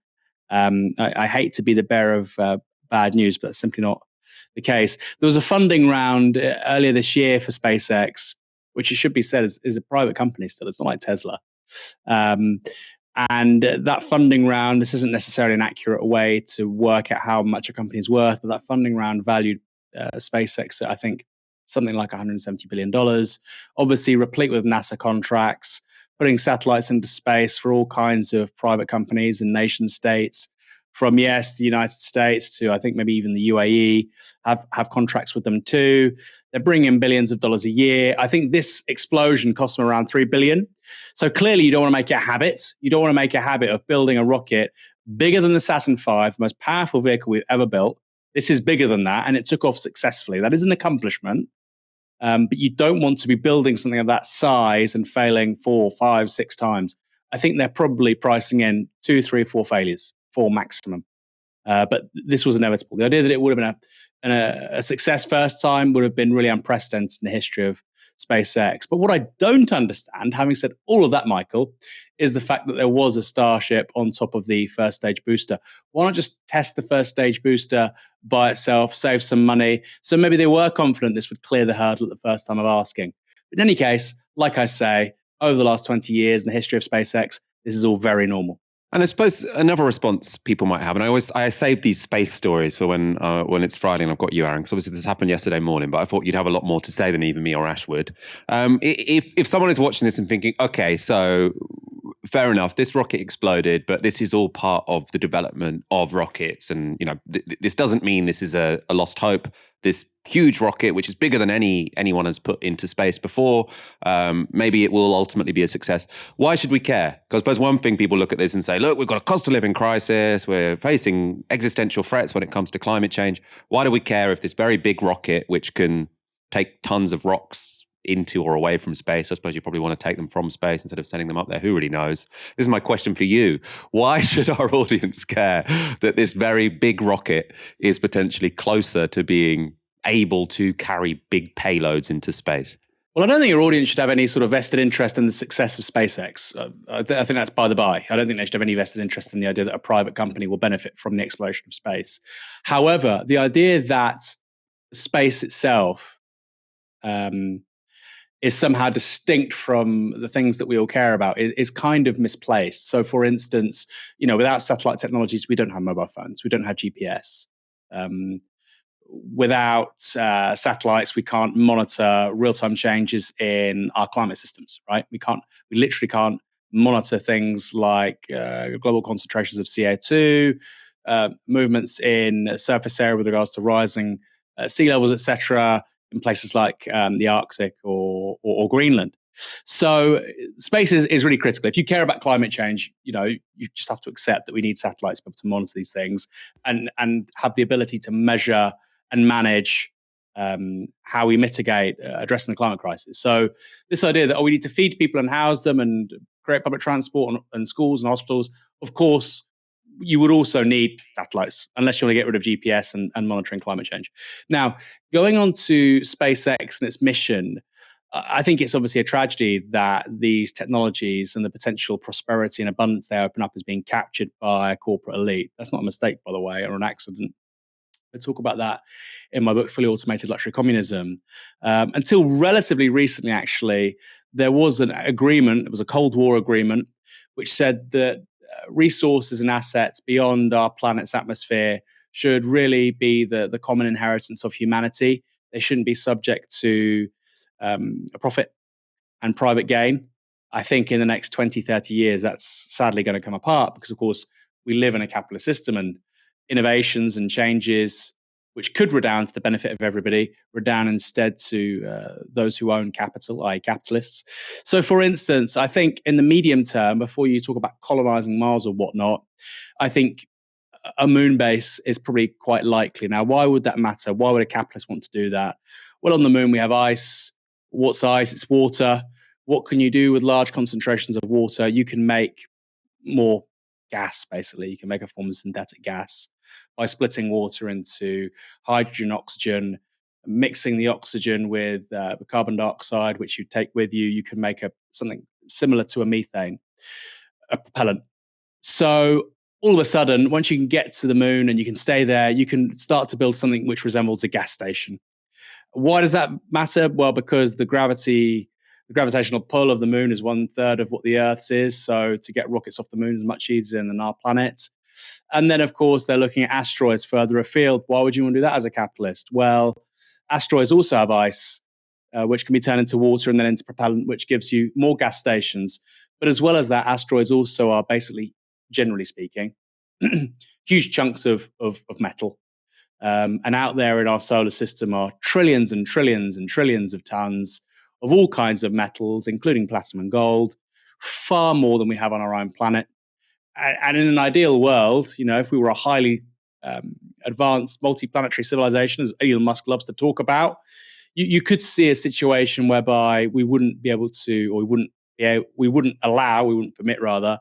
I hate to be the bearer of bad news, but that's simply not the case. There was a funding round earlier this year for SpaceX, which it should be said is a private company still. It's not like Tesla. And that funding round, this isn't necessarily an accurate way to work out how much a company is worth, but that funding round valued SpaceX at, I think, something like $170 billion, obviously replete with NASA contracts, putting satellites into space for all kinds of private companies and nation states, from, yes, the United States to I think maybe even the UAE have contracts with them too. They're bringing in billions of dollars a year. I think this explosion cost them around $3 billion. So clearly you don't want to make it a habit. You don't want to make a habit of building a rocket bigger than the Saturn V, the most powerful vehicle we've ever built. This is bigger than that, and it took off successfully. That is an accomplishment. But you don't want to be building something of that size and failing 4, 5, 6 times. I think they're probably pricing in 2, 3, 4 failures, 4 maximum. But this was inevitable. The idea that it would have been a success first time would have been really unprecedented in the history of SpaceX. But what I don't understand, having said all of that, Michael, is the fact that there was a Starship on top of the first stage booster. Why not just test the first stage booster by itself, save some money? So maybe they were confident this would clear the hurdle at the first time of asking. But in any case, like I say, over the last 20 years in the history of SpaceX, this is all very normal. And I suppose another response people might have, and I save these space stories for when it's Friday and I've got you, Aaron, because obviously this happened yesterday morning, but I thought you'd have a lot more to say than even me or Ash would. If someone is watching this and thinking, okay, so fair enough, this rocket exploded, but this is all part of the development of rockets, and this doesn't mean this is a lost hope. This huge rocket, which is bigger than anyone has put into space before, maybe it will ultimately be a success. Why should we care? Because I suppose one thing people look at this and say, look, we've got a cost of living crisis, we're facing existential threats when it comes to climate change. Why do we care if this very big rocket, which can take tons of rocks into or away from space, I suppose you probably want to take them from space instead of sending them up there. Who really knows? This is my question for you. Why should our audience care that this very big rocket is potentially closer to being able to carry big payloads into space? Well, I don't think your audience should have any sort of vested interest in the success of SpaceX. I think that's by the by. I don't think they should have any vested interest in the idea that a private company will benefit from the exploration of space. However, the idea that space itself is somehow distinct from the things that we all care about is kind of misplaced. So, for instance, without satellite technologies, we don't have mobile phones, we don't have GPS. Without satellites, we can't monitor real-time changes in our climate systems, right? We literally can't monitor things like global concentrations of CO2, movements in surface area with regards to rising sea levels, etc., in places like the Arctic or Greenland. So space is really critical. If you care about climate change, you just have to accept that we need satellites to be able to monitor these things and have the ability to measure and manage how we mitigate addressing the climate crisis. So this idea that we need to feed people and house them and create public transport and schools and hospitals, of course, you would also need satellites, unless you want to get rid of GPS and monitoring climate change. Now, going on to SpaceX and its mission, I think it's obviously a tragedy that these technologies and the potential prosperity and abundance they open up is being captured by a corporate elite. That's not a mistake, by the way, or an accident. I talk about that in my book, Fully Automated Luxury Communism. Until relatively recently, actually, there was an agreement, it was a Cold War agreement, which said that resources and assets beyond our planet's atmosphere should really be the common inheritance of humanity. They shouldn't be subject to a profit and private gain. I think in the next 20, 30 years, that's sadly going to come apart because, of course, we live in a capitalist system and innovations and changes which could redound to the benefit of everybody, redound instead to those who own capital, i.e. capitalists. So for instance, I think in the medium term, before you talk about colonizing Mars or whatnot, I think a moon base is probably quite likely. Now, why would that matter? Why would a capitalist want to do that? Well, on the moon, we have ice. What's ice? It's water. What can you do with large concentrations of water? You can make more gas, basically. You can make a form of synthetic gas by splitting water into hydrogen, oxygen, mixing the oxygen with carbon dioxide, which you take with you. You can make something similar to a methane, a propellant. So all of a sudden, once you can get to the moon and you can stay there, you can start to build something which resembles a gas station. Why does that matter? Well, because the gravitational pull of the moon is 1/3 of what the Earth's is. So to get rockets off the moon is much easier than our planet. And then, of course, they're looking at asteroids further afield. Why would you want to do that as a capitalist? Well, asteroids also have ice, which can be turned into water and then into propellant, which gives you more gas stations. But as well as that, asteroids also are basically, generally speaking, huge chunks of metal. And out there in our solar system are trillions and trillions and trillions of tons of all kinds of metals, including platinum and gold, far more than we have on our own planet. And in an ideal world, if we were a highly advanced multi-planetary civilization, as Elon Musk loves to talk about, you could see a situation whereby we wouldn't be able to, or we wouldn't permit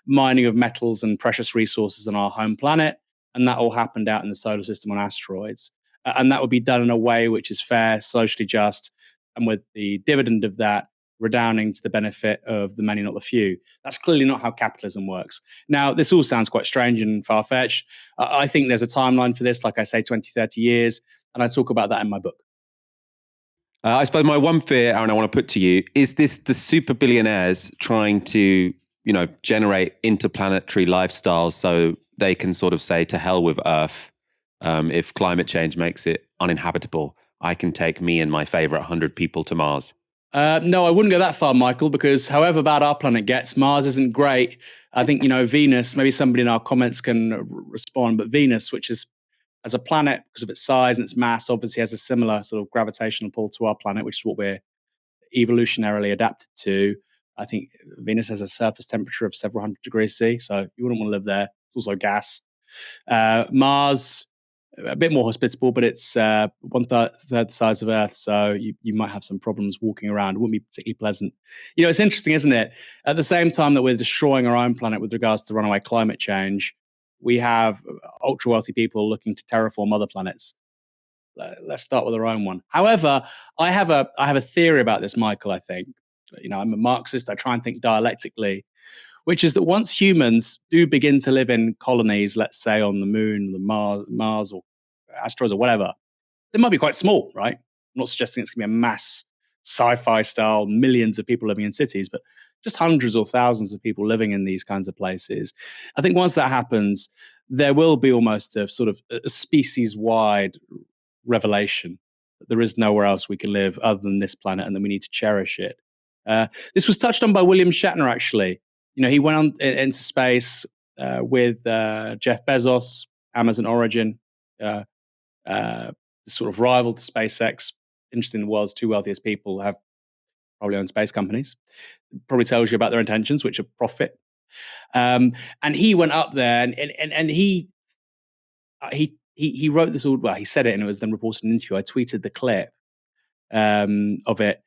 mining of metals and precious resources on our home planet. And that all happened out in the solar system on asteroids. And that would be done in a way which is fair, socially just, and with the dividend of that redounding to the benefit of the many, not the few. That's clearly not how capitalism works. Now, this all sounds quite strange and far-fetched. I think there's a timeline for this, like I say, 20, 30 years, and I talk about that in my book. I suppose my one fear, Aaron, I want to put to you, is this the super billionaires trying to, generate interplanetary lifestyles so they can sort of say to hell with Earth, if climate change makes it uninhabitable, I can take me and my favorite 100 people to Mars. No, I wouldn't go that far, Michael, because however bad our planet gets, Mars isn't great. I think, Venus, maybe somebody in our comments can respond, but Venus, which is, as a planet, because of its size and its mass, obviously has a similar sort of gravitational pull to our planet, which is what we're evolutionarily adapted to. I think Venus has a surface temperature of several hundred degrees C, so you wouldn't want to live there. It's also gas. Mars, a bit more hospitable, but it's 1/3 the size of Earth, so you might have some problems walking around. It wouldn't be particularly pleasant. It's interesting, isn't it? At the same time that we're destroying our own planet with regards to runaway climate change, we have ultra-wealthy people looking to terraform other planets. Let's start with our own one. However, I have a theory about this, Michael, I think. I'm a Marxist. I try and think dialectically, which is that once humans do begin to live in colonies, let's say on the moon, the Mars or asteroids or whatever, they might be quite small, right? I'm not suggesting it's going to be a mass sci-fi style, millions of people living in cities, but just hundreds or thousands of people living in these kinds of places. I think once that happens, there will be almost a sort of a species-wide revelation that there is nowhere else we can live other than this planet and that we need to cherish it. This was touched on by William Shatner, actually. He went on into space with Jeff Bezos, Amazon Origin, the sort of rival to SpaceX. Interesting, the world's two wealthiest people have probably own space companies. Probably tells you about their intentions, which are profit. And he went up there, and he wrote this all. Well, he said it, and it was then reported in an interview. I tweeted the clip of it.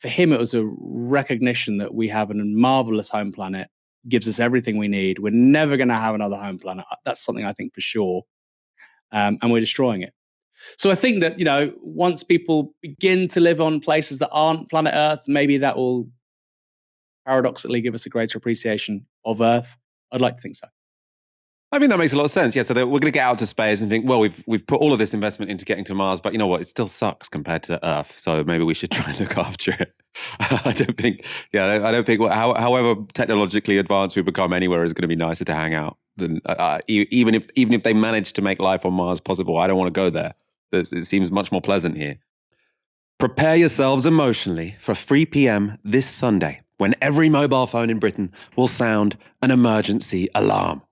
For him, it was a recognition that we have a marvelous home planet, gives us everything we need. We're never going to have another home planet. That's something I think for sure. And we're destroying it. So I think that, once people begin to live on places that aren't planet Earth, maybe that will paradoxically give us a greater appreciation of Earth. I'd like to think so. I think that makes a lot of sense. Yeah, so that we're going to get out to space and think, well, we've put all of this investment into getting to Mars, but you know what? It still sucks compared to Earth. So maybe we should try and look after it. I don't think. However technologically advanced we become anywhere is going to be nicer to hang out than even if they manage to make life on Mars possible. I don't want to go there. It seems much more pleasant here. Prepare yourselves emotionally for 3 p.m. this Sunday, when every mobile phone in Britain will sound an emergency alarm.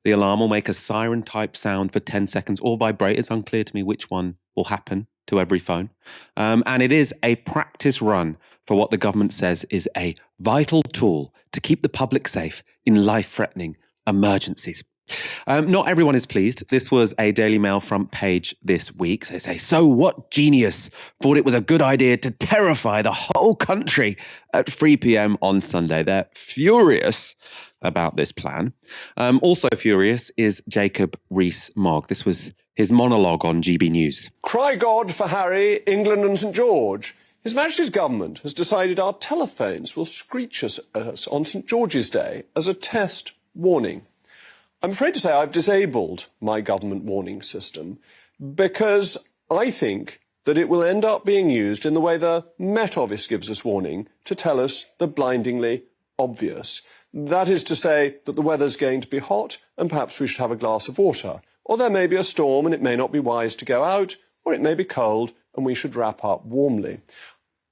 The alarm will make a siren-type sound for 10 seconds or vibrate. It's unclear to me which one will happen to every phone. And it is a practice run for what the government says is a vital tool to keep the public safe in life-threatening emergencies. Not everyone is pleased. This was a Daily Mail front page this week. They say, so what genius thought it was a good idea to terrify the whole country at 3 p.m. on Sunday? They're furious about this plan. Also furious is Jacob Rees-Mogg. This was his monologue on GB News. Cry God for Harry, England and St George. His Majesty's government has decided our telephones will screech at us on St George's Day as a test warning. I'm afraid to say I've disabled my government warning system because I think that it will end up being used in the way the Met Office gives us warning to tell us the blindingly obvious. That is to say that the weather's going to be hot and perhaps we should have a glass of water. Or there may be a storm and it may not be wise to go out, or it may be cold and we should wrap up warmly.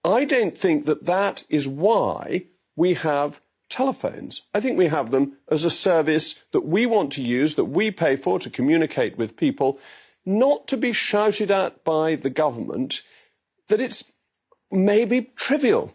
I don't think that that is why we have telephones. I think we have them as a service that we want to use, that we pay for to communicate with people, not to be shouted at by the government that it's maybe trivial.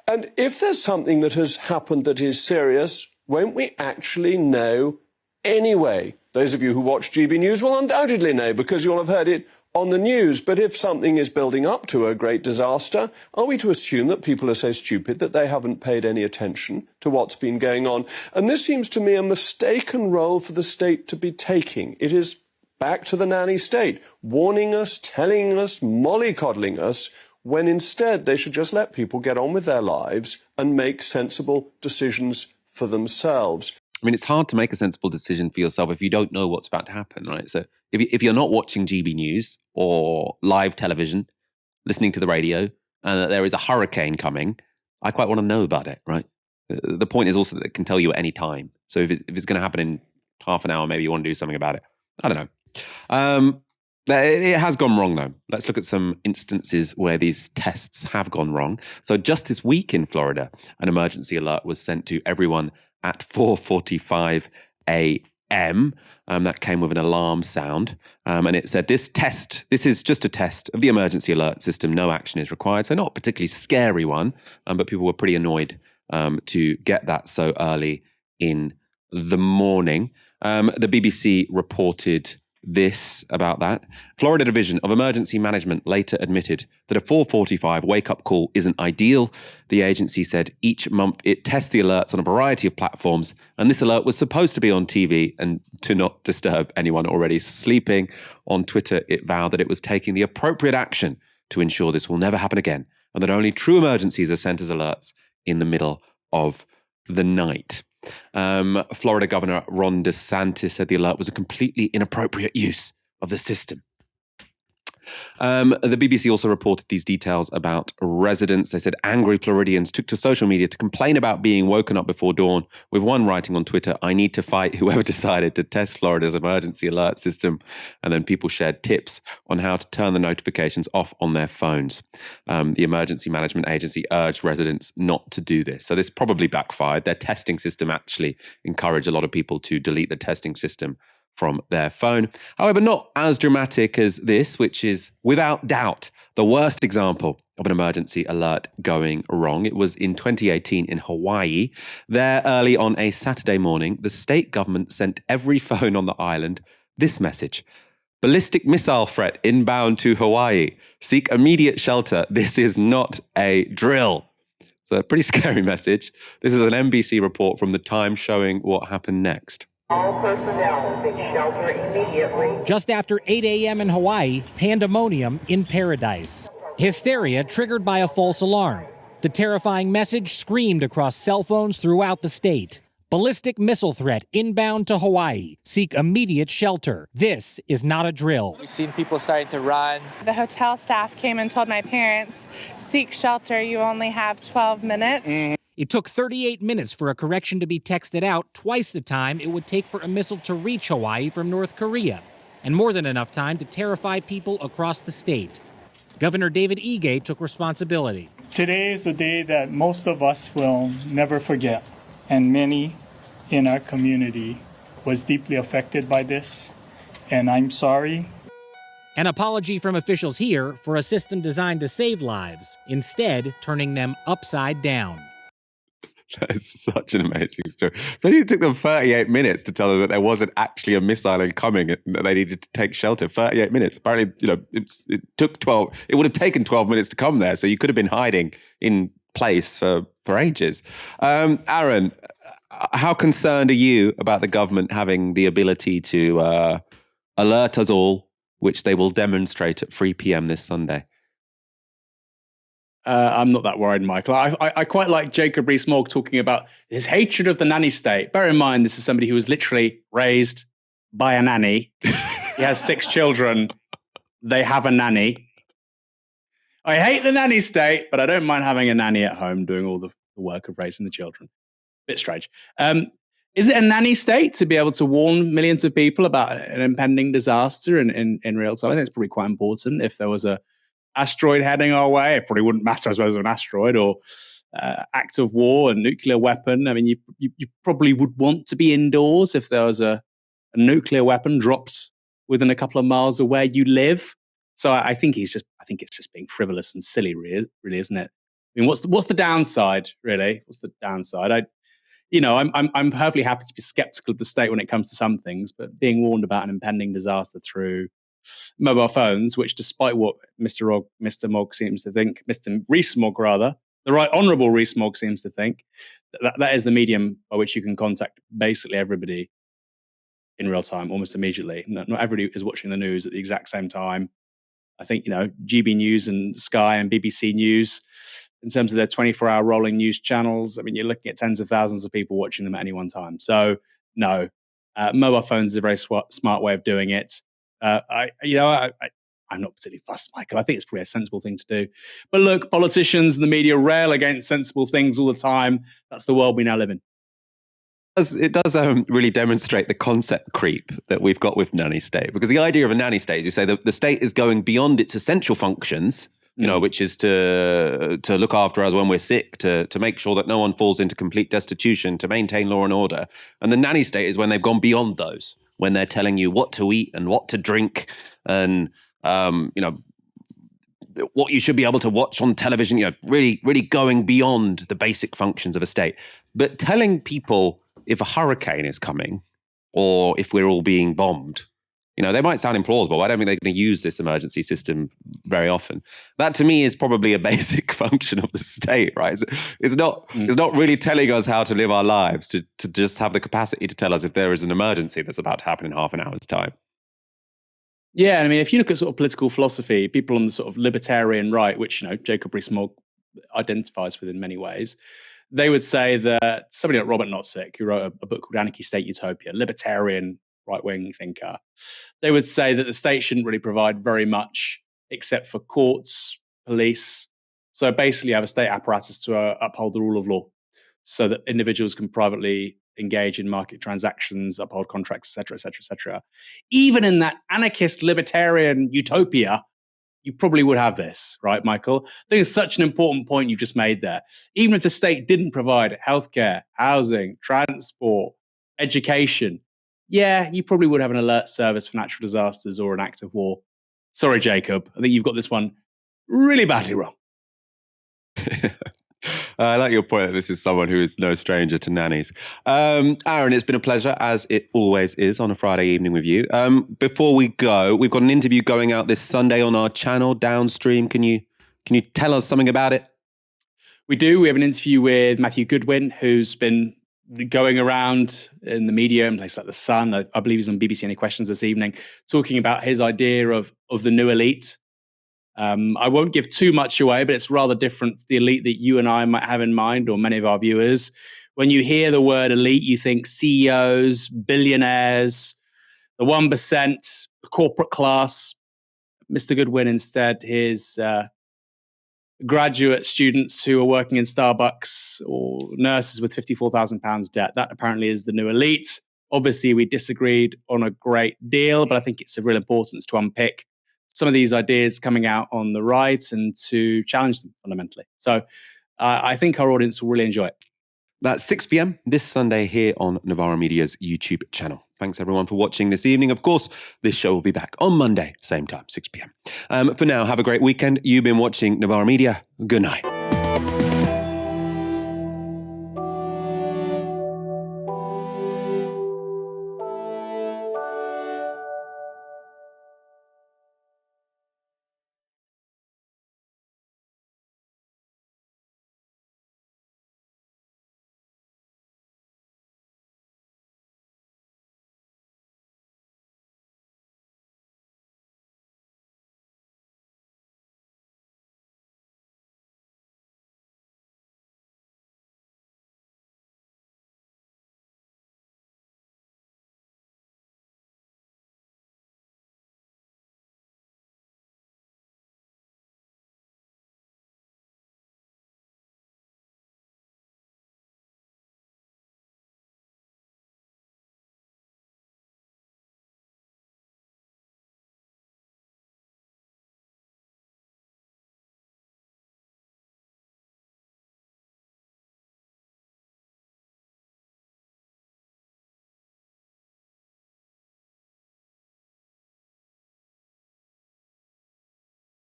And if there's something that has happened that is serious, won't we actually know anyway? Those of you who watch GB News will undoubtedly know because you'll have heard it on the news. But if something is building up to a great disaster, are we to assume that people are so stupid that they haven't paid any attention to what's been going on? And this seems to me a mistaken role for the state to be taking. It is back to the nanny state, warning us, telling us, mollycoddling us, when instead they should just let people get on with their lives and make sensible decisions for themselves. I mean, it's hard to make a sensible decision for yourself if you don't know what's about to happen, right? So if you're not watching GB News or live television, listening to the radio, and that there is a hurricane coming, I quite want to know about it, right? The point is also that it can tell you at any time. So if it's going to happen in half an hour, maybe you want to do something about it. I don't know. It has gone wrong, though. Let's look at some instances where these tests have gone wrong. So just this week in Florida, an emergency alert was sent to everyone at 4:45 a.m. That came with an alarm sound. And it said, this is just a test of the emergency alert system. No action is required. So not a particularly scary one, but people were pretty annoyed to get that so early in the morning. The BBC reported this about that. Florida Division of Emergency Management later admitted that a 4:45 wake-up call isn't ideal. The agency said each month it tests the alerts on a variety of platforms, and this alert was supposed to be on TV and to not disturb anyone already sleeping. On Twitter, it vowed that it was taking the appropriate action to ensure this will never happen again, and that only true emergencies are sent as alerts in the middle of the night. Florida Governor Ron DeSantis said the alert was a completely inappropriate use of the system. The BBC also reported these details about residents. They said angry Floridians took to social media to complain about being woken up before dawn, with one writing on Twitter, "I need to fight whoever decided to test Florida's emergency alert system." And then people shared tips on how to turn the notifications off on their phones. The Emergency Management Agency urged residents not to do this. So this probably backfired. Their testing system actually encouraged a lot of people to delete the testing system from their phone. However, not as dramatic as this, which is without doubt the worst example of an emergency alert going wrong. It was in 2018 in Hawaii. There, early on a Saturday morning, the state government sent every phone on the island this message: ballistic missile threat inbound to Hawaii. Seek immediate shelter. This is not a drill. So a pretty scary message. This is an NBC report from The Times showing what happened next. All personnel seek shelter immediately. Just after 8 a.m. in Hawaii, pandemonium in paradise. Hysteria triggered by a false alarm. The terrifying message screamed across cell phones throughout the state. Ballistic missile threat inbound to Hawaii. Seek immediate shelter. This is not a drill. We've seen people starting to run. The hotel staff came and told my parents, seek shelter, you only have 12 minutes. It took 38 minutes for a correction to be texted out, twice the time it would take for a missile to reach Hawaii from North Korea, and more than enough time to terrify people across the state. Governor David Ige took responsibility. Today is a day that most of us will never forget, and many in our community was deeply affected by this, and I'm sorry. An apology from officials here for a system designed to save lives, instead turning them upside down. That's such an amazing story. So it took them 38 minutes to tell them that there wasn't actually a missile incoming and that they needed to take shelter. 38 minutes. Apparently, it took 12. It would have taken 12 minutes to come there. So you could have been hiding in place for ages. Aaron, how concerned are you about the government having the ability to alert us all, which they will demonstrate at 3 p.m. this Sunday? I'm not that worried, Michael. I quite like Jacob Rees-Mogg talking about his hatred of the nanny state. Bear in mind, this is somebody who was literally raised by a nanny. He has 6 children. They have a nanny. I hate the nanny state, but I don't mind having a nanny at home doing all the work of raising the children. Bit strange. Is it a nanny state to be able to warn millions of people about an impending disaster in real time? I think it's probably quite important. If there was a asteroid heading our way, it probably wouldn't matter, I suppose, an asteroid or act of war, a nuclear weapon. I mean, you probably would want to be indoors if there was a nuclear weapon dropped within a couple of miles of where you live. So I think it's just being frivolous and silly, really, isn't it? I mean, what's the downside, really? What's the downside? I'm perfectly happy to be skeptical of the state when it comes to some things, but being warned about an impending disaster through mobile phones, which, despite what Mr. Mogg seems to think, Mr. Rees-Mogg rather, the Right Honourable Rees-Mogg seems to think, that is the medium by which you can contact basically everybody in real time, almost immediately. Not everybody is watching the news at the exact same time. I think, GB News and Sky and BBC News, in terms of their 24-hour rolling news channels, I mean, you're looking at tens of thousands of people watching them at any one time. So, no, mobile phones is a very smart way of doing it. I'm not particularly fussed, Michael. I think it's probably a sensible thing to do. But look, politicians and the media rail against sensible things all the time. That's the world we now live in. It does really demonstrate the concept creep that we've got with nanny state, because the idea of a nanny state, you say the state is going beyond its essential functions, which is to look after us when we're sick, to make sure that no one falls into complete destitution, to maintain law and order. And the nanny state is when they've gone beyond those, when they're telling you what to eat and what to drink and, what you should be able to watch on television, really, really going beyond the basic functions of a state. But telling people if a hurricane is coming or if we're all being bombed, they might sound implausible. I don't think they're going to use this emergency system very often. That, to me, is probably a basic function of the state, right? It's not really telling us how to live our lives, to just have the capacity to tell us if there is an emergency that's about to happen in half an hour's time. Yeah, I mean, if you look at sort of political philosophy, people on the sort of libertarian right, which, Jacob Rees-Mogg identifies with in many ways, they would say that somebody like Robert Nozick, who wrote a book called Anarchy State Utopia, libertarian right-wing thinker, they would say that the state shouldn't really provide very much except for courts, police. So basically you have a state apparatus to uphold the rule of law so that individuals can privately engage in market transactions, uphold contracts, et cetera, et cetera, et cetera. Even in that anarchist libertarian utopia, you probably would have this, right, Michael? I think it's such an important point you've just made there. Even if the state didn't provide healthcare, housing, transport, education, yeah, you probably would have an alert service for natural disasters or an act of war. Sorry, Jacob. I think you've got this one really badly wrong. I like your point that this is someone who is no stranger to nannies. Aaron, it's been a pleasure, as it always is on a Friday evening with you. Before we go, we've got an interview going out this Sunday on our channel, Downstream. Can you tell us something about it? We do. We have an interview with Matthew Goodwin, who's been going around in the media in places like The Sun. I believe he's on BBC Any Questions this evening, talking about his idea of the new elite. I won't give too much away, but it's rather different to the elite that you and I might have in mind, or many of our viewers. When you hear the word elite, you think CEOs, billionaires, the 1%, the corporate class. Mr. Goodwin, instead, his graduate students who are working in Starbucks or nurses with £54,000 debt. That apparently is the new elite. Obviously, we disagreed on a great deal, but I think it's of real importance to unpick some of these ideas coming out on the right and to challenge them fundamentally. So I think our audience will really enjoy it. That's 6 p.m. this Sunday here on Novara Media's YouTube channel. Thanks everyone for watching this evening. Of course, this show will be back on Monday, same time, 6 p.m. For now, have a great weekend. You've been watching Novara Media. Good night.